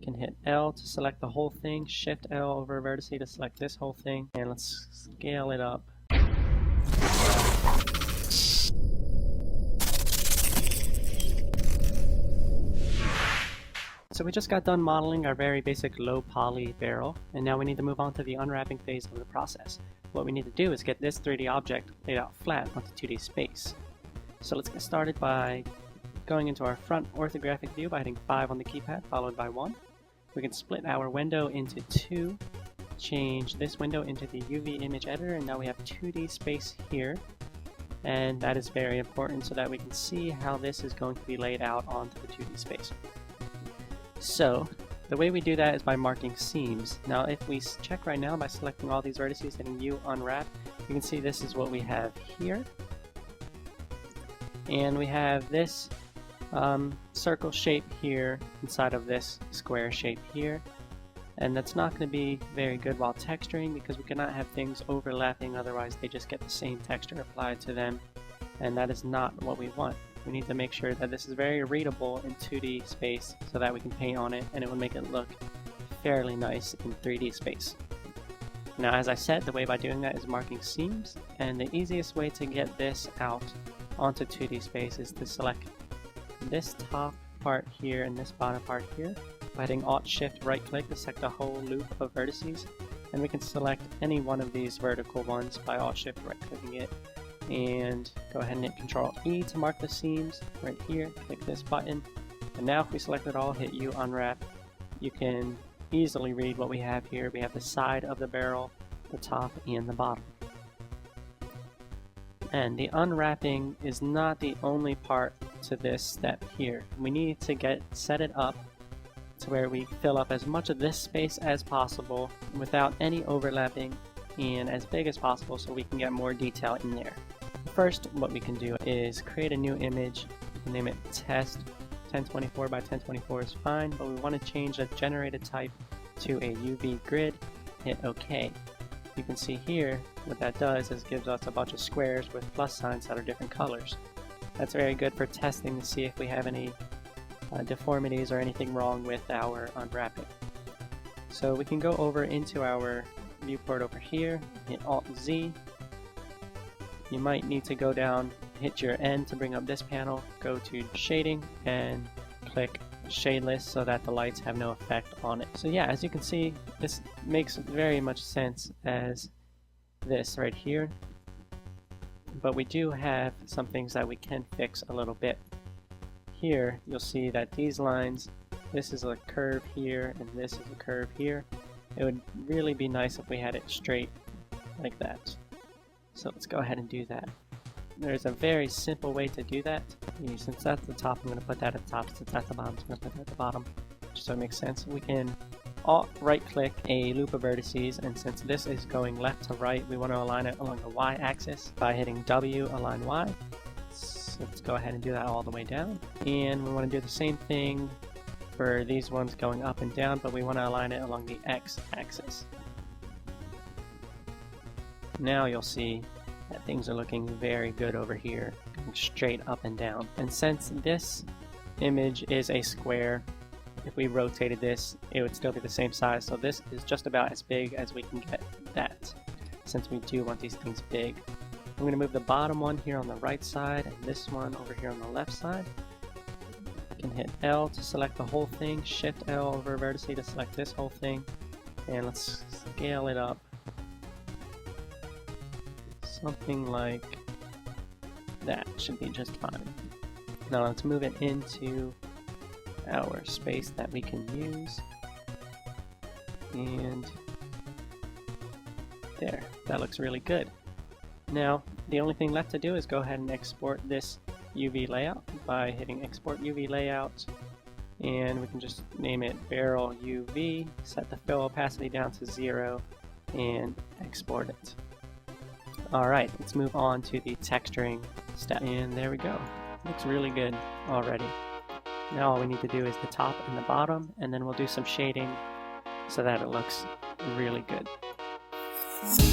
can hit L to select the whole thing, Shift L over vertice to select this whole thing, and let's scale it up. So we just got done modeling our very basic low poly barrel, and now we need to move on to the unwrapping phase of the process. What we need to do is get this 3D object laid out flat onto 2D space. So let's get started by going into our front orthographic view by hitting 5 on the keypad followed by 1. We can split our window into 2, change this window into the UV image editor, and now we have 2D space here. And that is very important so that we can see how this is going to be laid out onto the 2D space. So the way we do that is by marking seams. Now if we check right now by selecting all these vertices, hitting U unwrap, you can see this is what we have here. And we have this circle shape here inside of this square shape here. And that's not going to be very good while texturing because we cannot have things overlapping, otherwise they just get the same texture applied to them. And that is not what we want. We need to make sure that this is very readable in 2D space so that we can paint on it and it will make it look fairly nice in 3D space. Now as I said, the way by doing that is marking seams, and the easiest way to get this out onto 2D space is to select this top part here and this bottom part here by hitting Alt-Shift right-click to select a whole loop of vertices, and we can select any one of these vertical ones by Alt-Shift right-clicking it. And go ahead and hit Control E to mark the seams right here, click this button, and now if we select it all, hit U unwrap, you can easily read what we have here. We have the side of the barrel, the top, and the bottom. And the unwrapping is not the only part to this step here. We need to set it up to where we fill up as much of this space as possible without any overlapping and as big as possible so we can get more detail in there. First, what we can do is create a new image, name it test. 1024 by 1024 is fine, but we want to change the generated type to a UV grid, hit OK. You can see here what that does is gives us a bunch of squares with plus signs that are different colors. That's very good for testing to see if we have any deformities or anything wrong with our unwrapping. So we can go over into our viewport over here, hit Alt-Z. You might need to go down, hit your N to bring up this panel, go to shading and click shadeless so that the lights have no effect on it. So yeah, as you can see, this makes very much sense as this right here, but we do have some things that we can fix a little bit. Here you'll see that these lines, this is a curve here and this is a curve here. It would really be nice if we had it straight like that. So let's go ahead and do that. There's a very simple way to do that. Since that's the top, I'm going to put that at the top. Since that's the bottom, I'm going to put that at the bottom. Just so it makes sense. We can Alt right click a loop of vertices, and since this is going left to right, we want to align it along the Y axis by hitting W, align Y. So let's go ahead and do that all the way down. And we want to do the same thing for these ones going up and down, but we want to align it along the X axis. Now you'll see that things are looking very good over here, going straight up and down. And since this image is a square, if we rotated this, it would still be the same size. So this is just about as big as we can get that, since we do want these things big. I'm going to move the bottom one here on the right side and this one over here on the left side. I can hit L to select the whole thing, Shift L over vertice to select this whole thing, and let's scale it up. Something like that should be just fine. Now let's move it into our space that we can use, and there, that looks really good. Now the only thing left to do is go ahead and export this UV layout by hitting Export UV Layout, and we can just name it Barrel UV, set the fill opacity down to 0, and export it. Alright, let's move on to the texturing step, and there we go. Looks really good already. Now all we need to do is the top and the bottom, and then we'll do some shading so that it looks really good.